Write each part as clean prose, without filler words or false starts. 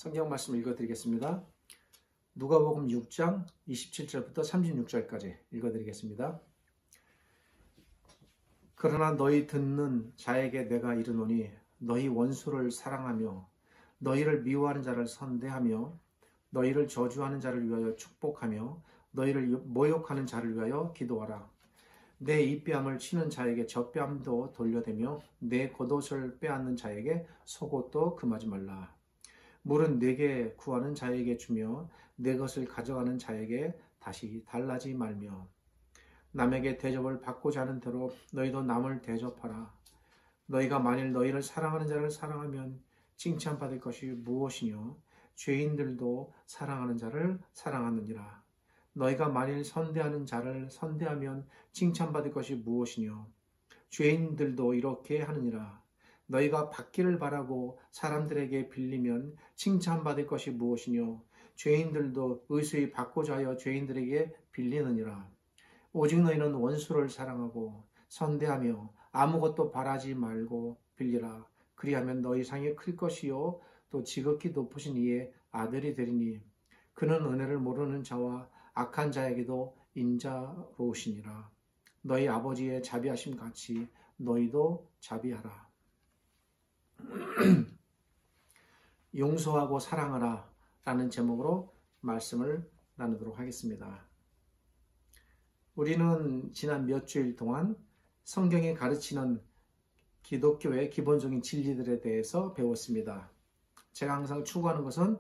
성경 말씀 읽어드리겠습니다. 누가복음 6장 27절부터 36절까지 읽어드리겠습니다. 그러나 너희 듣는 자에게 내가 이르노니 너희 원수를 사랑하며 너희를 미워하는 자를 선대하며 너희를 저주하는 자를 위하여 축복하며 너희를 모욕하는 자를 위하여 기도하라. 내 이뺨을 치는 자에게 젖뺨도 돌려대며 내 겉옷을 빼앗는 자에게 속옷도 금하지 말라. 물은 내게 구하는 자에게 주며 내 것을 가져가는 자에게 다시 달라지 말며 남에게 대접을 받고자 하는 대로 너희도 남을 대접하라. 너희가 만일 너희를 사랑하는 자를 사랑하면 칭찬받을 것이 무엇이뇨? 죄인들도 사랑하는 자를 사랑하느니라. 너희가 만일 선대하는 자를 선대하면 칭찬받을 것이 무엇이뇨? 죄인들도 이렇게 하느니라. 너희가 받기를 바라고 사람들에게 빌리면 칭찬받을 것이 무엇이뇨? 죄인들도 의수히 받고자 하여 죄인들에게 빌리느니라. 오직 너희는 원수를 사랑하고 선대하며 아무것도 바라지 말고 빌리라. 그리하면 너희 상이 클 것이요 또 지극히 높으신 이의 아들이 되리니 그는 은혜를 모르는 자와 악한 자에게도 인자로우시니라. 너희 아버지의 자비하심 같이 너희도 자비하라. 용서하고 사랑하라 라는 제목으로 말씀을 나누도록 하겠습니다. 우리는 지난 몇 주일 동안 성경이 가르치는 기독교의 기본적인 진리들에 대해서 배웠습니다. 제가 항상 추구하는 것은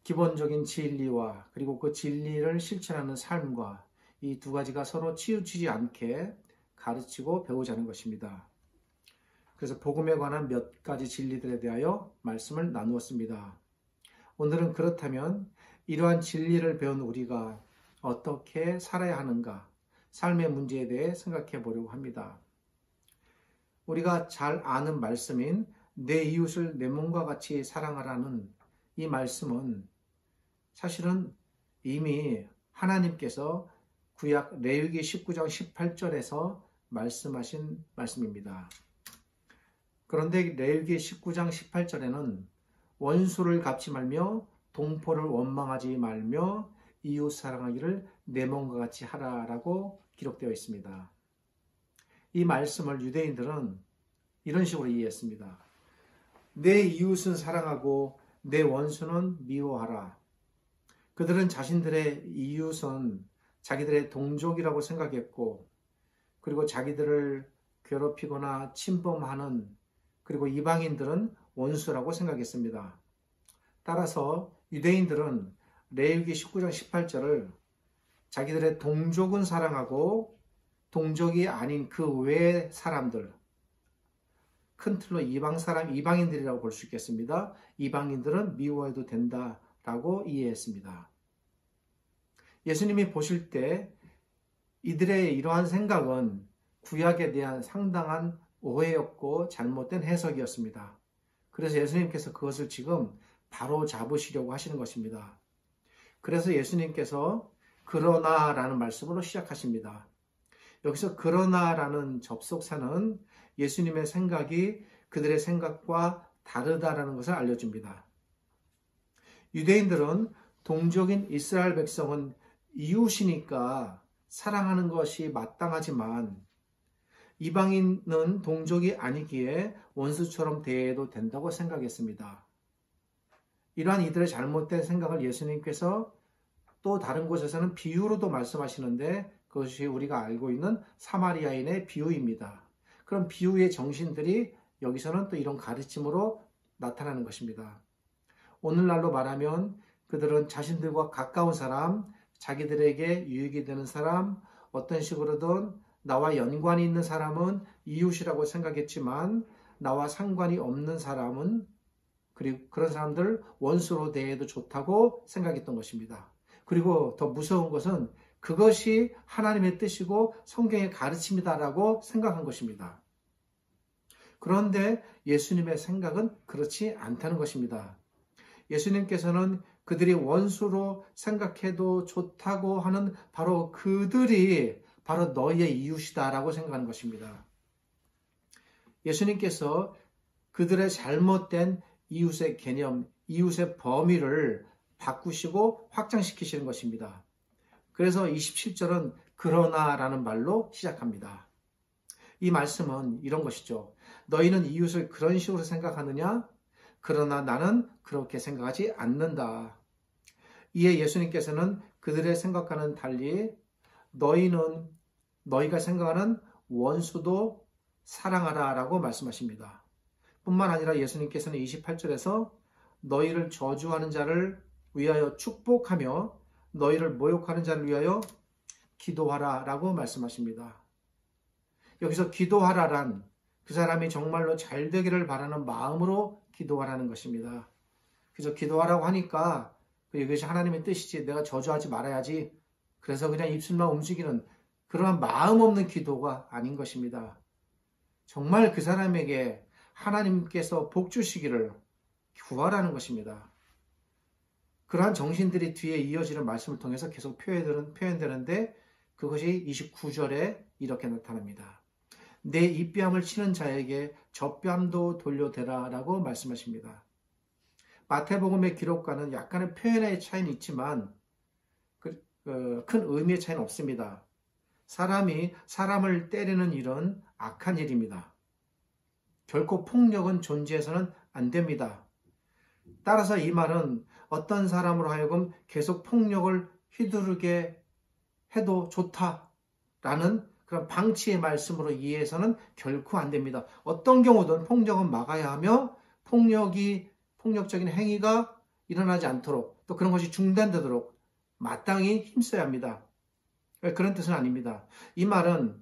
기본적인 진리와 그리고 그 진리를 실천하는 삶과 이 두 가지가 서로 치우치지 않게 가르치고 배우자는 것입니다. 그래서 복음에 관한 몇 가지 진리들에 대하여 말씀을 나누었습니다. 오늘은 그렇다면 이러한 진리를 배운 우리가 어떻게 살아야 하는가, 삶의 문제에 대해 생각해 보려고 합니다. 우리가 잘 아는 말씀인 내 이웃을 내 몸과 같이 사랑하라는 이 말씀은 사실은 이미 하나님께서 구약 레위기 19장 18절에서 말씀하신 말씀입니다. 그런데 레위기 19장 18절에는 원수를 갚지 말며 동포를 원망하지 말며 이웃 사랑하기를 내 몸과 같이 하라라고 기록되어 있습니다. 이 말씀을 유대인들은 이런 식으로 이해했습니다. 내 이웃은 사랑하고 내 원수는 미워하라. 그들은 자신들의 이웃은 자기들의 동족이라고 생각했고 그리고 자기들을 괴롭히거나 침범하는 그리고 이방인들은 원수라고 생각했습니다. 따라서 유대인들은 레위기 19장 18절을 자기들의 동족은 사랑하고 동족이 아닌 그 외의 사람들, 큰 틀로 이방인들이라고 볼 수 있겠습니다. 이방인들은 미워해도 된다라고 이해했습니다. 예수님이 보실 때 이들의 이러한 생각은 구약에 대한 상당한 오해였고 잘못된 해석이었습니다. 그래서 예수님께서 그것을 지금 바로 잡으시려고 하시는 것입니다. 그래서 예수님께서 그러나라는 말씀으로 시작하십니다. 여기서 그러나라는 접속사는 예수님의 생각이 그들의 생각과 다르다라는 것을 알려줍니다. 유대인들은 동족인 이스라엘 백성은 이웃이니까 사랑하는 것이 마땅하지만 이방인은 동족이 아니기에 원수처럼 대해도 된다고 생각했습니다. 이러한 이들의 잘못된 생각을 예수님께서 또 다른 곳에서는 비유로도 말씀하시는데 그것이 우리가 알고 있는 사마리아인의 비유입니다. 그런 비유의 정신들이 여기서는 또 이런 가르침으로 나타나는 것입니다. 오늘날로 말하면 그들은 자신들과 가까운 사람, 자기들에게 유익이 되는 사람, 어떤 식으로든 나와 연관이 있는 사람은 이웃이라고 생각했지만 나와 상관이 없는 사람은 그리고 그런 사람들 원수로 대해도 좋다고 생각했던 것입니다. 그리고 더 무서운 것은 그것이 하나님의 뜻이고 성경의 가르침이다라고 생각한 것입니다. 그런데 예수님의 생각은 그렇지 않다는 것입니다. 예수님께서는 그들이 원수로 생각해도 좋다고 하는 바로 그들이 바로 너희의 이웃이다라고 생각하는 것입니다. 예수님께서 그들의 잘못된 이웃의 개념, 이웃의 범위를 바꾸시고 확장시키시는 것입니다. 그래서 27절은 그러나라는 말로 시작합니다. 이 말씀은 이런 것이죠. 너희는 이웃을 그런 식으로 생각하느냐? 그러나 나는 그렇게 생각하지 않는다. 이에 예수님께서는 그들의 생각과는 달리 너희가 생각하는 원수도 사랑하라 라고 말씀하십니다. 뿐만 아니라 예수님께서는 28절에서 너희를 저주하는 자를 위하여 축복하며 너희를 모욕하는 자를 위하여 기도하라 라고 말씀하십니다. 여기서 기도하라란 그 사람이 정말로 잘 되기를 바라는 마음으로 기도하라는 것입니다. 그래서 기도하라고 하니까 이것이 하나님의 뜻이지 내가 저주하지 말아야지 그래서 그냥 입술만 움직이는 그러한 마음 없는 기도가 아닌 것입니다. 정말 그 사람에게 하나님께서 복 주시기를 구하라는 것입니다. 그러한 정신들이 뒤에 이어지는 말씀을 통해서 계속 표현되는데 그것이 29절에 이렇게 나타납니다. 내 입뺨을 치는 자에게 젖뺨도 돌려대라 라고 말씀하십니다. 마태복음의 기록과는 약간의 표현의 차이는 있지만 큰 의미의 차이는 없습니다. 사람이 사람을 때리는 일은 악한 일입니다. 결코 폭력은 존재해서는 안 됩니다. 따라서 이 말은 어떤 사람으로 하여금 계속 폭력을 휘두르게 해도 좋다라는 그런 방치의 말씀으로 이해해서는 결코 안 됩니다. 어떤 경우든 폭력은 막아야 하며 폭력적인 행위가 일어나지 않도록 또 그런 것이 중단되도록 마땅히 힘써야 합니다. 그런 뜻은 아닙니다. 이 말은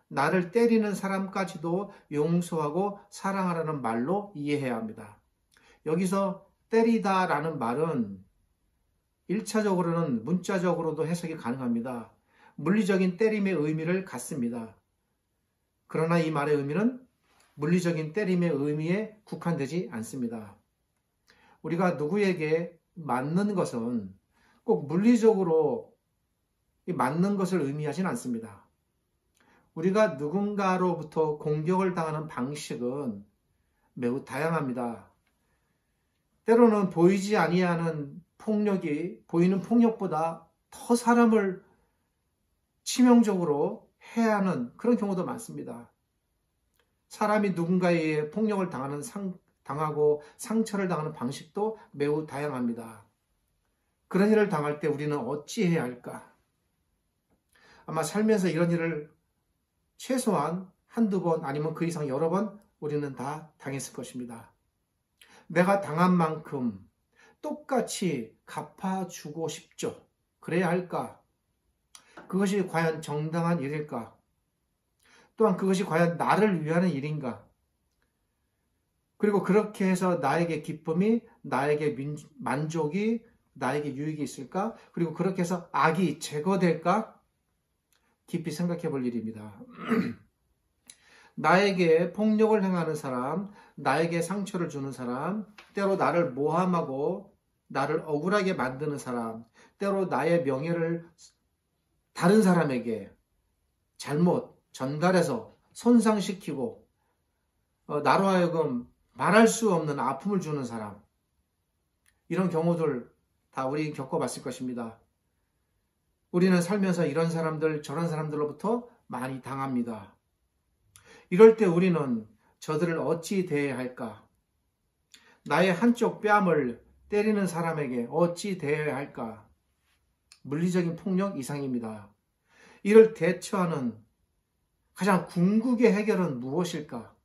나를 때리는 사람까지도 용서하고 사랑하라는 말로 이해해야 합니다. 여기서 때리다라는 말은 1차적으로는 문자적으로도 해석이 가능합니다. 물리적인 때림의 의미를 갖습니다. 그러나 이 말의 의미는 물리적인 때림의 의미에 국한되지 않습니다. 우리가 누구에게 맞는 것은 꼭 물리적으로 맞는 것을 의미하진 않습니다. 우리가 누군가로부터 공격을 당하는 방식은 매우 다양합니다. 때로는 보이지 아니하는 폭력이 보이는 폭력보다 더 사람을 치명적으로 해야 하는 그런 경우도 많습니다. 사람이 누군가에 폭력을 당하고 상처를 당하는 방식도 매우 다양합니다. 그런 일을 당할 때 우리는 어찌해야 할까? 아마 살면서 이런 일을 최소한 한두 번 아니면 그 이상 여러 번 우리는 다 당했을 것입니다. 내가 당한 만큼 똑같이 갚아주고 싶죠. 그래야 할까? 그것이 과연 정당한 일일까? 또한 그것이 과연 나를 위하는 일인가? 그리고 그렇게 해서 나에게 기쁨이, 나에게 만족이, 나에게 유익이 있을까? 그리고 그렇게 해서 악이 제거될까? 깊이 생각해 볼 일입니다. 나에게 폭력을 행하는 사람, 나에게 상처를 주는 사람, 때로 나를 모함하고 나를 억울하게 만드는 사람, 때로 나의 명예를 다른 사람에게 잘못 전달해서 손상시키고 나로 하여금 말할 수 없는 아픔을 주는 사람, 이런 경우들 다 우리 겪어봤을 것입니다. 우리는 살면서 이런 사람들 저런 사람들로부터 많이 당합니다. 이럴 때 우리는 저들을 어찌 대해야 할까? 나의 한쪽 뺨을 때리는 사람에게 어찌 대해야 할까? 물리적인 폭력 이상입니다. 이를 대처하는 가장 궁극의 해결은 무엇일까?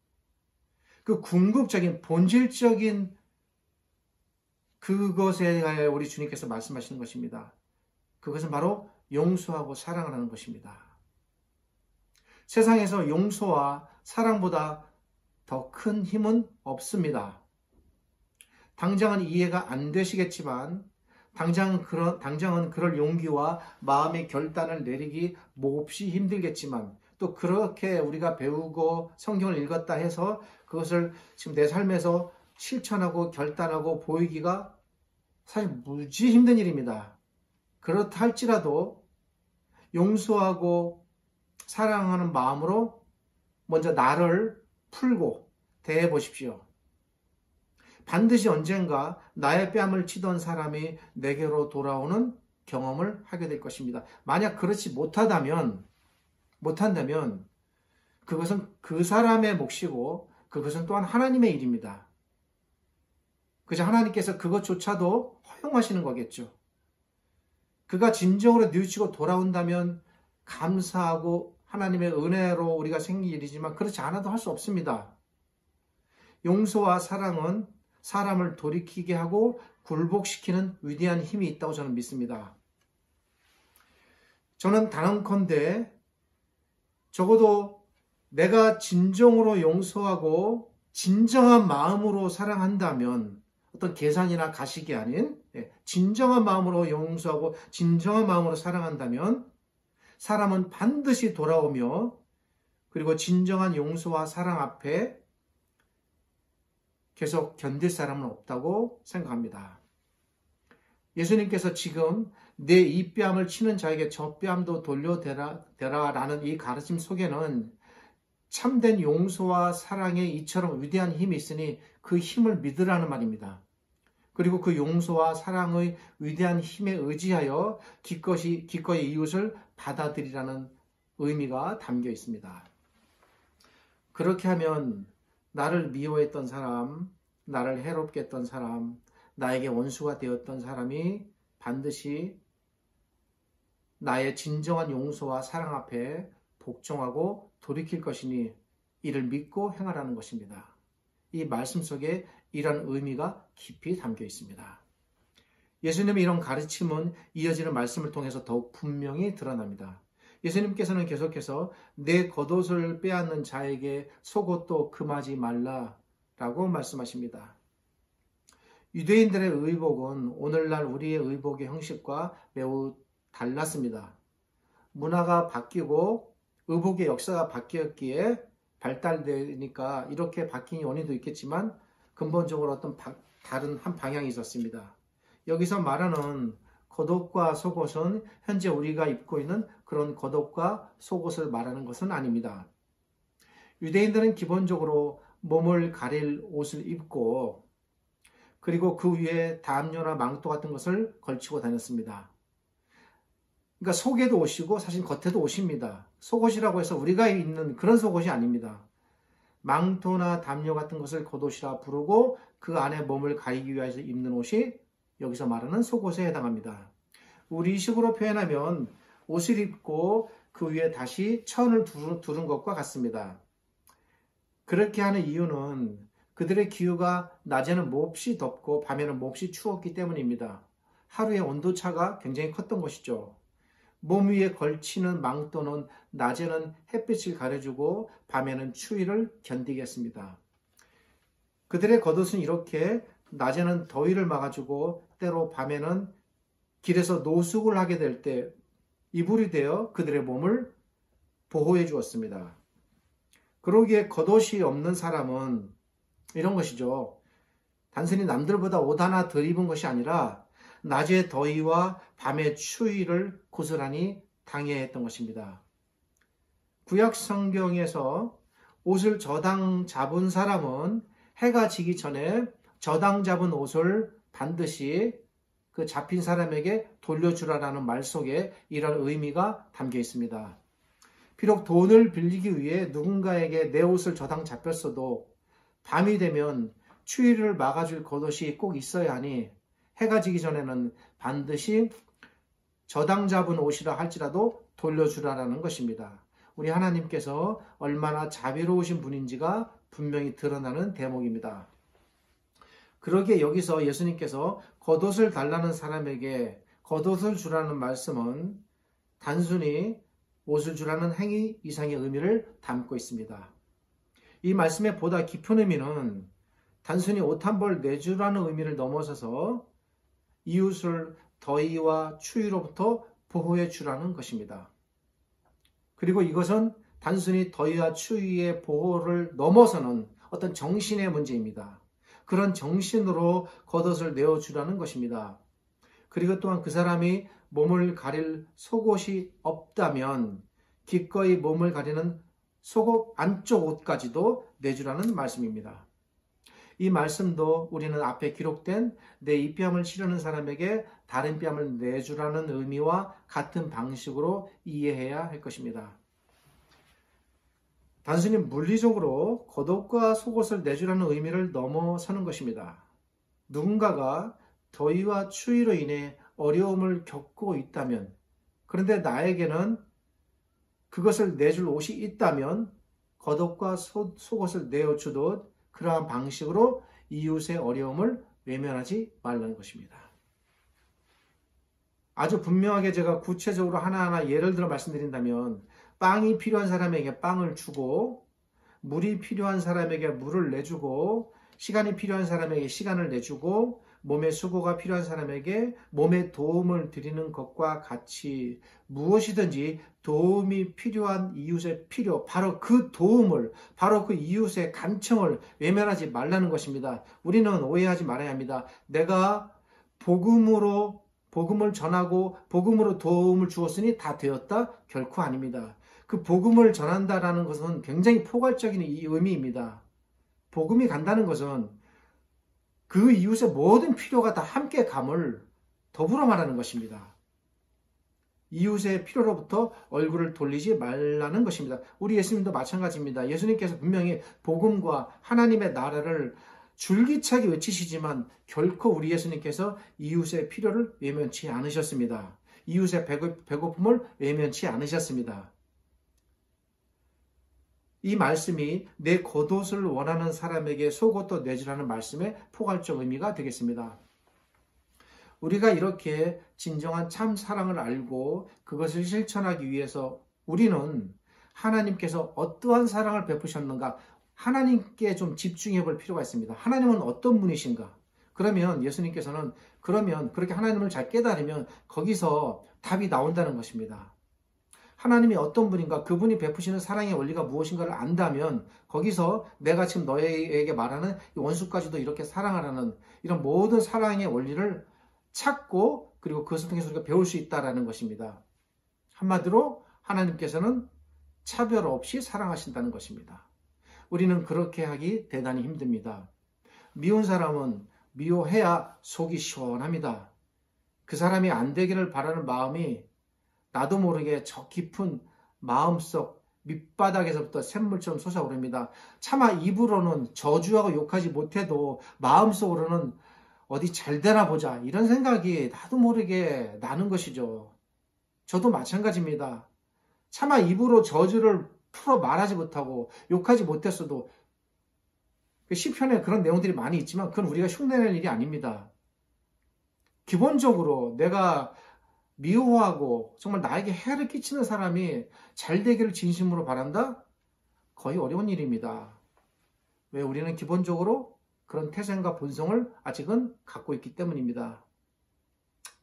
그 궁극적인 본질적인 그것에 대해 우리 주님께서 말씀하시는 것입니다. 그것은 바로 용서하고 사랑을 하는 것입니다. 세상에서 용서와 사랑보다 더 큰 힘은 없습니다. 당장은 이해가 안 되시겠지만 당장은 그럴 용기와 마음의 결단을 내리기 몹시 힘들겠지만 또 그렇게 우리가 배우고 성경을 읽었다 해서 그것을 지금 내 삶에서 실천하고 결단하고 보이기가 사실 무지 힘든 일입니다. 그렇다 할지라도 용서하고 사랑하는 마음으로 먼저 나를 풀고 대해 보십시오. 반드시 언젠가 나의 뺨을 치던 사람이 내게로 돌아오는 경험을 하게 될 것입니다. 만약 그렇지 못한다면 그것은 그 사람의 몫이고 그것은 또한 하나님의 일입니다. 그저 하나님께서 그것조차도 허용하시는 거겠죠. 그가 진정으로 뉘우치고 돌아온다면 감사하고 하나님의 은혜로 우리가 생긴 일이지만 그렇지 않아도 할 수 없습니다. 용서와 사랑은 사람을 돌이키게 하고 굴복시키는 위대한 힘이 있다고 저는 믿습니다. 저는 단언컨대 적어도 내가 진정으로 용서하고 진정한 마음으로 사랑한다면 어떤 계산이나 가식이 아닌 진정한 마음으로 용서하고 진정한 마음으로 사랑한다면 사람은 반드시 돌아오며 그리고 진정한 용서와 사랑 앞에 계속 견딜 사람은 없다고 생각합니다. 예수님께서 지금 내 이 뺨을 치는 자에게 저 뺨도 돌려대라라는 이 가르침 속에는 참된 용서와 사랑에 이처럼 위대한 힘이 있으니 그 힘을 믿으라는 말입니다. 그리고 그 용서와 사랑의 위대한 힘에 의지하여 기꺼이 이웃을 받아들이라는 의미가 담겨 있습니다. 그렇게 하면 나를 미워했던 사람, 나를 해롭게 했던 사람, 나에게 원수가 되었던 사람이 반드시 나의 진정한 용서와 사랑 앞에 복종하고 돌이킬 것이니 이를 믿고 행하라는 것입니다. 이 말씀 속에 이런 의미가 깊이 담겨 있습니다. 예수님의 이런 가르침은 이어지는 말씀을 통해서 더욱 분명히 드러납니다. 예수님께서는 계속해서 내 겉옷을 빼앗는 자에게 속옷도 금하지 말라라고 말씀하십니다. 유대인들의 의복은 오늘날 우리의 의복의 형식과 매우 달랐습니다. 문화가 바뀌고 의복의 역사가 바뀌었기에 발달되니까 이렇게 바뀐 원인도 있겠지만 근본적으로 어떤 다른 한 방향이 있었습니다. 여기서 말하는 겉옷과 속옷은 현재 우리가 입고 있는 그런 겉옷과 속옷을 말하는 것은 아닙니다. 유대인들은 기본적으로 몸을 가릴 옷을 입고 그리고 그 위에 담요나 망토 같은 것을 걸치고 다녔습니다. 그러니까 속에도 옷이고 사실 겉에도 옷입니다. 속옷이라고 해서 우리가 입는 그런 속옷이 아닙니다. 망토나 담요 같은 것을 겉옷이라 부르고 그 안에 몸을 가리기 위해서 입는 옷이 여기서 말하는 속옷에 해당합니다. 우리식으로 표현하면 옷을 입고 그 위에 다시 천을 두른 것과 같습니다. 그렇게 하는 이유는 그들의 기후가 낮에는 몹시 덥고 밤에는 몹시 추웠기 때문입니다. 하루의 온도차가 굉장히 컸던 것이죠. 몸 위에 걸치는 망토는 낮에는 햇빛을 가려주고 밤에는 추위를 견디겠습니다. 그들의 겉옷은 이렇게 낮에는 더위를 막아주고 때로 밤에는 길에서 노숙을 하게 될 때 이불이 되어 그들의 몸을 보호해 주었습니다. 그러기에 겉옷이 없는 사람은 이런 것이죠. 단순히 남들보다 옷 하나 덜 입은 것이 아니라 낮의 더위와 밤의 추위를 고스란히 당해야 했던 것입니다. 구약 성경에서 옷을 저당 잡은 사람은 해가 지기 전에 저당 잡은 옷을 반드시 그 잡힌 사람에게 돌려주라라는 말 속에 이런 의미가 담겨 있습니다. 비록 돈을 빌리기 위해 누군가에게 내 옷을 저당 잡혔어도 밤이 되면 추위를 막아줄 겉옷이 꼭 있어야 하니 해가 지기 전에는 반드시 저당 잡은 옷이라 할지라도 돌려주라라는 것입니다. 우리 하나님께서 얼마나 자비로우신 분인지가 분명히 드러나는 대목입니다. 그러기에 여기서 예수님께서 겉옷을 달라는 사람에게 겉옷을 주라는 말씀은 단순히 옷을 주라는 행위 이상의 의미를 담고 있습니다. 이 말씀의 보다 깊은 의미는 단순히 옷 한 벌 내주라는 의미를 넘어서서 이웃을 더위와 추위로부터 보호해 주라는 것입니다. 그리고 이것은 단순히 더위와 추위의 보호를 넘어서는 어떤 정신의 문제입니다. 그런 정신으로 겉옷을 내어주라는 것입니다. 그리고 또한 그 사람이 몸을 가릴 속옷이 없다면 기꺼이 몸을 가리는 속옷 안쪽 옷까지도 내주라는 말씀입니다. 이 말씀도 우리는 앞에 기록된 내 이 뺨을 치려는 사람에게 다른 뺨을 내주라는 의미와 같은 방식으로 이해해야 할 것입니다. 단순히 물리적으로 겉옷과 속옷을 내주라는 의미를 넘어서는 것입니다. 누군가가 더위와 추위로 인해 어려움을 겪고 있다면, 그런데 나에게는 그것을 내줄 옷이 있다면 겉옷과 속옷을 내어주듯 그러한 방식으로 이웃의 어려움을 외면하지 말라는 것입니다. 아주 분명하게 제가 구체적으로 하나하나 예를 들어 말씀드린다면, 빵이 필요한 사람에게 빵을 주고, 물이 필요한 사람에게 물을 내주고, 시간이 필요한 사람에게 시간을 내주고, 몸에 수고가 필요한 사람에게 몸에 도움을 드리는 것과 같이 무엇이든지 도움이 필요한 이웃의 필요, 바로 그 도움을, 바로 그 이웃의 간청을 외면하지 말라는 것입니다. 우리는 오해하지 말아야 합니다. 내가 복음을 전하고 복음으로 도움을 주었으니 다 되었다? 결코 아닙니다. 그 복음을 전한다라는 것은 굉장히 포괄적인 의미입니다. 복음이 간다는 것은 그 이웃의 모든 필요가 다 함께 감을 더불어 말하는 것입니다. 이웃의 필요로부터 얼굴을 돌리지 말라는 것입니다. 우리 예수님도 마찬가지입니다. 예수님께서 분명히 복음과 하나님의 나라를 줄기차게 외치시지만 결코 우리 예수님께서 이웃의 필요를 외면치 않으셨습니다. 이웃의 배고픔을 외면치 않으셨습니다. 이 말씀이 내 겉옷을 원하는 사람에게 속옷도 내주라는 말씀의 포괄적 의미가 되겠습니다. 우리가 이렇게 진정한 참 사랑을 알고 그것을 실천하기 위해서 우리는 하나님께서 어떠한 사랑을 베푸셨는가, 하나님께 좀 집중해 볼 필요가 있습니다. 하나님은 어떤 분이신가? 그러면 예수님께서는 그렇게 하나님을 잘 깨달으면 거기서 답이 나온다는 것입니다. 하나님이 어떤 분인가, 그분이 베푸시는 사랑의 원리가 무엇인가를 안다면 거기서 내가 지금 너에게 말하는 원수까지도 이렇게 사랑하라는 이런 모든 사랑의 원리를 찾고 그리고 그것을 통해서 우리가 배울 수 있다는 것입니다. 한마디로 하나님께서는 차별 없이 사랑하신다는 것입니다. 우리는 그렇게 하기 대단히 힘듭니다. 미운 사람은 미워해야 속이 시원합니다. 그 사람이 안 되기를 바라는 마음이 나도 모르게 저 깊은 마음속 밑바닥에서부터 샘물처럼 솟아오릅니다. 차마 입으로는 저주하고 욕하지 못해도 마음속으로는 어디 잘 되나 보자 이런 생각이 나도 모르게 나는 것이죠. 저도 마찬가지입니다. 차마 입으로 저주를 풀어 말하지 못하고 욕하지 못했어도 시편에 그런 내용들이 많이 있지만 그건 우리가 흉내낼 일이 아닙니다. 기본적으로 내가 미워하고 정말 나에게 해를 끼치는 사람이 잘 되기를 진심으로 바란다? 거의 어려운 일입니다. 왜? 우리는 기본적으로 그런 태생과 본성을 아직은 갖고 있기 때문입니다.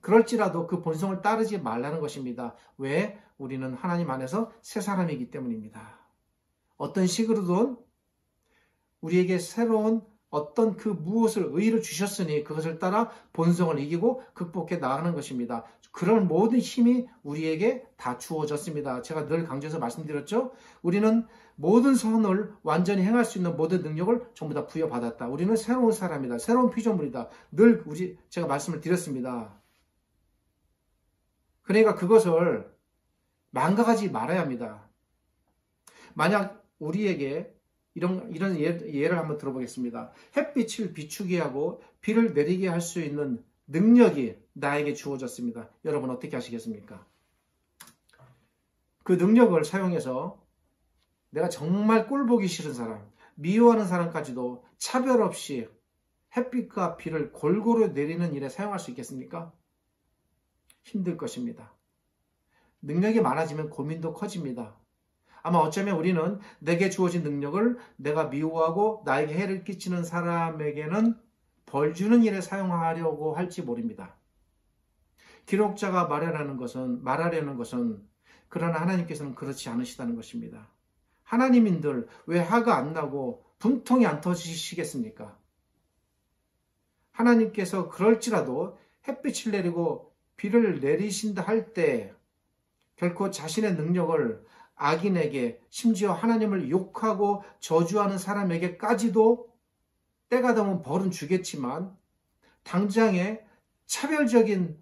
그럴지라도 그 본성을 따르지 말라는 것입니다. 왜? 우리는 하나님 안에서 새 사람이기 때문입니다. 어떤 식으로든 우리에게 새로운 어떤 그 무엇을 의의를 주셨으니 그것을 따라 본성을 이기고 극복해 나가는 것입니다. 그런 모든 힘이 우리에게 다 주어졌습니다. 제가 늘 강조해서 말씀드렸죠. 우리는 모든 선을 완전히 행할 수 있는 모든 능력을 전부 다 부여받았다. 우리는 새로운 사람이다. 새로운 피조물이다. 늘 제가 말씀을 드렸습니다. 그러니까 그것을 망각하지 말아야 합니다. 만약 우리에게 이런 예를 한번 들어보겠습니다. 햇빛을 비추게 하고 비를 내리게 할 수 있는 능력이 나에게 주어졌습니다. 여러분 어떻게 하시겠습니까? 그 능력을 사용해서 내가 정말 꼴보기 싫은 사람, 미워하는 사람까지도 차별 없이 햇빛과 비를 골고루 내리는 일에 사용할 수 있겠습니까? 힘들 것입니다. 능력이 많아지면 고민도 커집니다. 아마 어쩌면 우리는 내게 주어진 능력을 내가 미워하고 나에게 해를 끼치는 사람에게는 벌 주는 일에 사용하려고 할지 모릅니다. 기록자가 말하려는 것은 그러나 하나님께서는 그렇지 않으시다는 것입니다. 하나님인들 왜 화가 안 나고 분통이 안 터지시겠습니까? 하나님께서 그럴지라도 햇빛을 내리고 비를 내리신다 할 때 결코 자신의 능력을 악인에게 심지어 하나님을 욕하고 저주하는 사람에게까지도 때가 되면 벌은 주겠지만 당장에 차별적인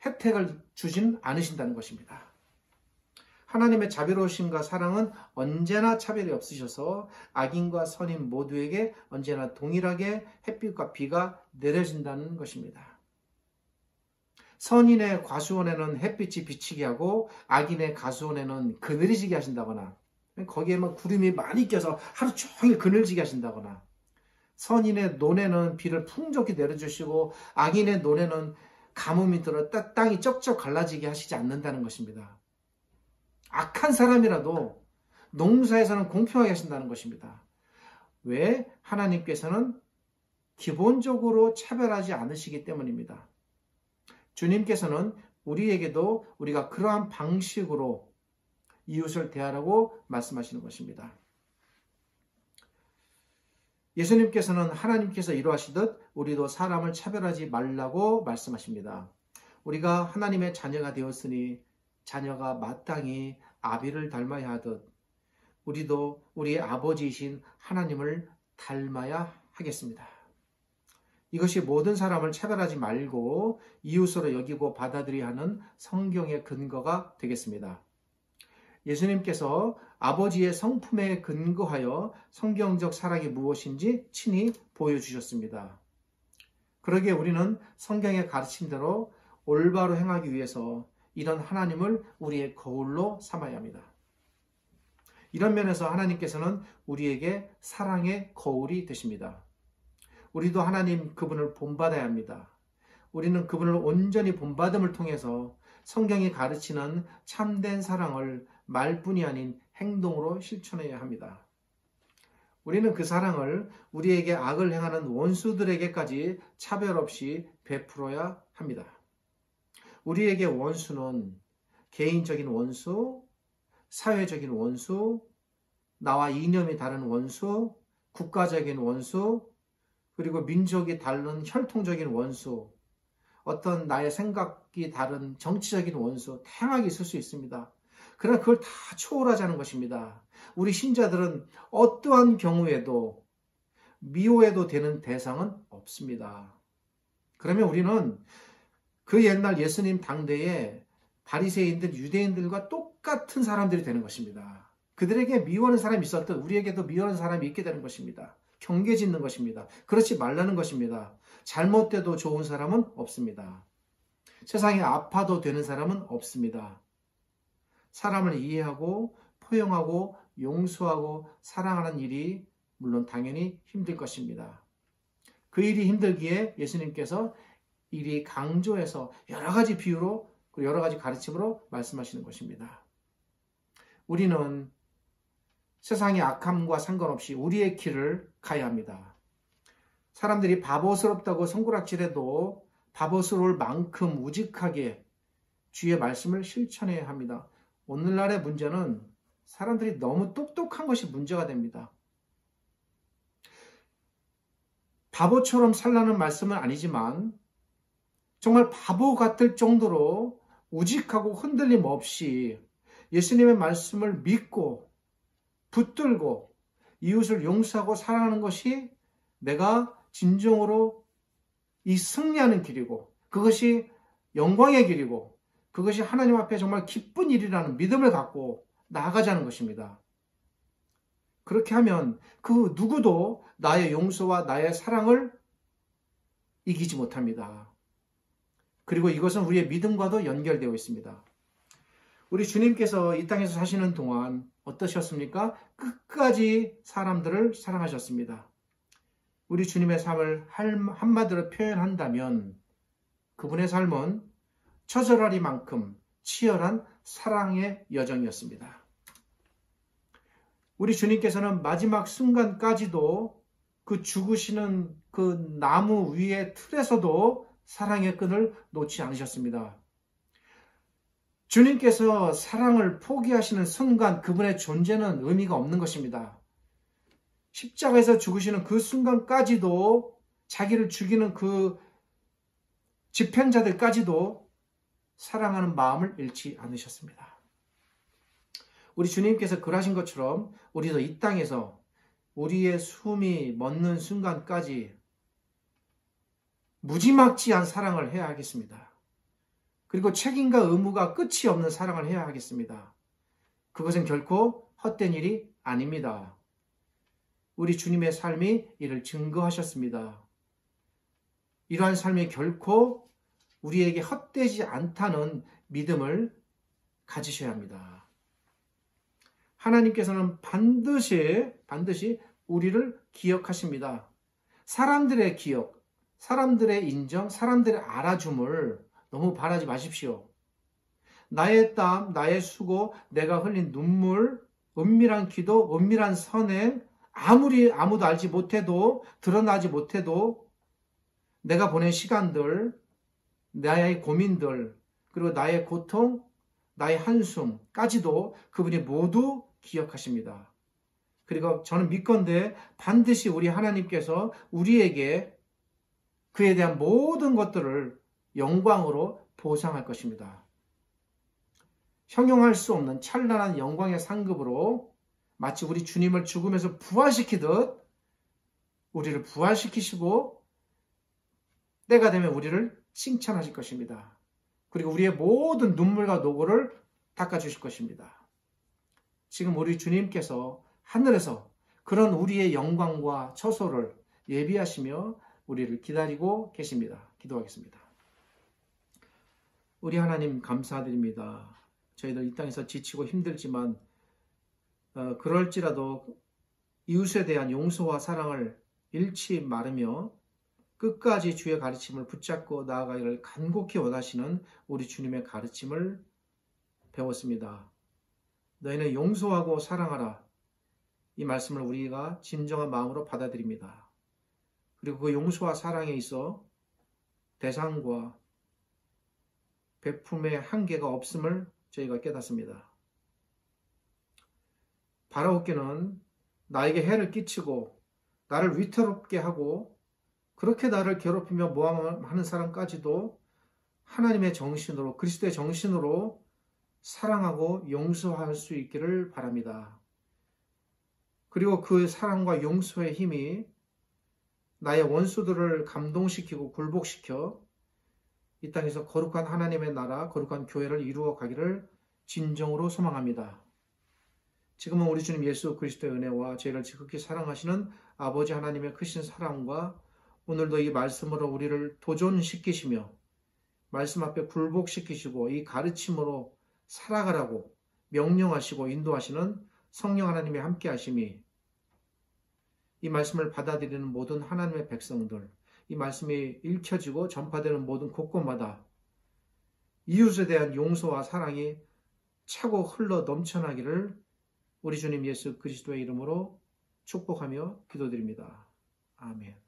혜택을 주진 않으신다는 것입니다. 하나님의 자비로우심과 사랑은 언제나 차별이 없으셔서 악인과 선인 모두에게 언제나 동일하게 햇빛과 비가 내려진다는 것입니다. 선인의 과수원에는 햇빛이 비치게 하고 악인의 가수원에는 그늘이 지게 하신다거나, 거기에만 구름이 많이 껴서 하루 종일 그늘지게 하신다거나, 선인의 논에는 비를 풍족히 내려주시고 악인의 논에는 가뭄이 들어 땅이 쩍쩍 갈라지게 하시지 않는다는 것입니다. 악한 사람이라도 농사에서는 공평하게 하신다는 것입니다. 왜? 하나님께서는 기본적으로 차별하지 않으시기 때문입니다. 주님께서는 우리에게도 우리가 그러한 방식으로 이웃을 대하라고 말씀하시는 것입니다. 예수님께서는 하나님께서 이러하시듯 우리도 사람을 차별하지 말라고 말씀하십니다. 우리가 하나님의 자녀가 되었으니 자녀가 마땅히 아비를 닮아야 하듯 우리도 우리의 아버지이신 하나님을 닮아야 하겠습니다. 이것이 모든 사람을 차별하지 말고 이웃으로 여기고 받아들여야 하는 성경의 근거가 되겠습니다. 예수님께서 아버지의 성품에 근거하여 성경적 사랑이 무엇인지 친히 보여주셨습니다. 그러기에 우리는 성경의 가르침대로 올바로 행하기 위해서 이런 하나님을 우리의 거울로 삼아야 합니다. 이런 면에서 하나님께서는 우리에게 사랑의 거울이 되십니다. 우리도 하나님 그분을 본받아야 합니다. 우리는 그분을 온전히 본받음을 통해서 성경이 가르치는 참된 사랑을 말뿐이 아닌 행동으로 실천해야 합니다. 우리는 그 사랑을 우리에게 악을 행하는 원수들에게까지 차별 없이 베풀어야 합니다. 우리에게 원수는 개인적인 원수, 사회적인 원수, 나와 이념이 다른 원수, 국가적인 원수, 그리고 민족이 다른 혈통적인 원수, 어떤 나의 생각이 다른 정치적인 원수, 다양하게 있을 수 있습니다. 그러나 그걸 다 초월하자는 것입니다. 우리 신자들은 어떠한 경우에도 미워해도 되는 대상은 없습니다. 그러면 우리는 그 옛날 예수님 당대에 바리새인들, 유대인들과 똑같은 사람들이 되는 것입니다. 그들에게 미워하는 사람이 있었듯 우리에게도 미워하는 사람이 있게 되는 것입니다. 경계짓는 것입니다. 그렇지 말라는 것입니다. 잘못돼도 좋은 사람은 없습니다. 세상에 아파도 되는 사람은 없습니다. 사람을 이해하고 포용하고 용서하고 사랑하는 일이 물론 당연히 힘들 것입니다. 그 일이 힘들기에 예수님께서 일이 강조해서 여러 가지 비유로 그리고 여러 가지 가르침으로 말씀하시는 것입니다. 우리는 세상의 악함과 상관없이 우리의 길을 가야 합니다. 사람들이 바보스럽다고 손가락질해도 바보스러울 만큼 우직하게 주의 말씀을 실천해야 합니다. 오늘날의 문제는 사람들이 너무 똑똑한 것이 문제가 됩니다. 바보처럼 살라는 말씀은 아니지만 정말 바보 같을 정도로 우직하고 흔들림 없이 예수님의 말씀을 믿고 붙들고 이웃을 용서하고 사랑하는 것이 내가 진정으로 이 승리하는 길이고 그것이 영광의 길이고 그것이 하나님 앞에 정말 기쁜 일이라는 믿음을 갖고 나아가자는 것입니다. 그렇게 하면 그 누구도 나의 용서와 나의 사랑을 이기지 못합니다. 그리고 이것은 우리의 믿음과도 연결되어 있습니다. 우리 주님께서 이 땅에서 사시는 동안 어떠셨습니까? 끝까지 사람들을 사랑하셨습니다. 우리 주님의 삶을 한마디로 표현한다면 그분의 삶은 처절하리만큼 치열한 사랑의 여정이었습니다. 우리 주님께서는 마지막 순간까지도 그 죽으시는 그 나무 위의 틀에서도 사랑의 끈을 놓지 않으셨습니다. 주님께서 사랑을 포기하시는 순간 그분의 존재는 의미가 없는 것입니다. 십자가에서 죽으시는 그 순간까지도 자기를 죽이는 그 집행자들까지도 사랑하는 마음을 잃지 않으셨습니다. 우리 주님께서 그러하신 것처럼 우리도 이 땅에서 우리의 숨이 멎는 순간까지 무지막지한 사랑을 해야 하겠습니다. 그리고 책임과 의무가 끝이 없는 사랑을 해야 하겠습니다. 그것은 결코 헛된 일이 아닙니다. 우리 주님의 삶이 이를 증거하셨습니다. 이러한 삶이 결코 우리에게 헛되지 않다는 믿음을 가지셔야 합니다. 하나님께서는 반드시 우리를 기억하십니다. 사람들의 기억, 사람들의 인정, 사람들의 알아줌을 너무 바라지 마십시오. 나의 땀, 나의 수고, 내가 흘린 눈물, 은밀한 기도, 은밀한 선행, 아무리 아무도 알지 못해도, 드러나지 못해도 내가 보낸 시간들, 나의 고민들, 그리고 나의 고통, 나의 한숨까지도 그분이 모두 기억하십니다. 그리고 저는 믿건대 반드시 우리 하나님께서 우리에게 그에 대한 모든 것들을 영광으로 보상할 것입니다. 형용할 수 없는 찬란한 영광의 상급으로 마치 우리 주님을 죽음에서 부활시키듯 우리를 부활시키시고 때가 되면 우리를 칭찬하실 것입니다. 그리고 우리의 모든 눈물과 노고를 닦아주실 것입니다. 지금 우리 주님께서 하늘에서 그런 우리의 영광과 처소를 예비하시며 우리를 기다리고 계십니다. 기도하겠습니다. 우리 하나님 감사드립니다. 저희들 이 땅에서 지치고 힘들지만 그럴지라도 이웃에 대한 용서와 사랑을 잃지 말으며 끝까지 주의 가르침을 붙잡고 나아가기를 간곡히 원하시는 우리 주님의 가르침을 배웠습니다. 너희는 용서하고 사랑하라. 이 말씀을 우리가 진정한 마음으로 받아들입니다. 그리고 그 용서와 사랑에 있어 대상과 베품의 한계가 없음을 저희가 깨닫습니다. 바라옵기는 나에게 해를 끼치고 나를 위태롭게 하고 그렇게 나를 괴롭히며 모함하는 사람까지도 하나님의 정신으로, 그리스도의 정신으로 사랑하고 용서할 수 있기를 바랍니다. 그리고 그 사랑과 용서의 힘이 나의 원수들을 감동시키고 굴복시켜 이 땅에서 거룩한 하나님의 나라, 거룩한 교회를 이루어 가기를 진정으로 소망합니다. 지금은 우리 주님 예수 그리스도의 은혜와 저희를 지극히 사랑하시는 아버지 하나님의 크신 사랑과 오늘도 이 말씀으로 우리를 도전시키시며 말씀 앞에 굴복시키시고 이 가르침으로 살아가라고 명령하시고 인도하시는 성령 하나님의 함께 하심이 이 말씀을 받아들이는 모든 하나님의 백성들, 이 말씀이 읽혀지고 전파되는 모든 곳곳마다 이웃에 대한 용서와 사랑이 차고 흘러 넘쳐나기를 우리 주님 예수 그리스도의 이름으로 축복하며 기도드립니다. 아멘.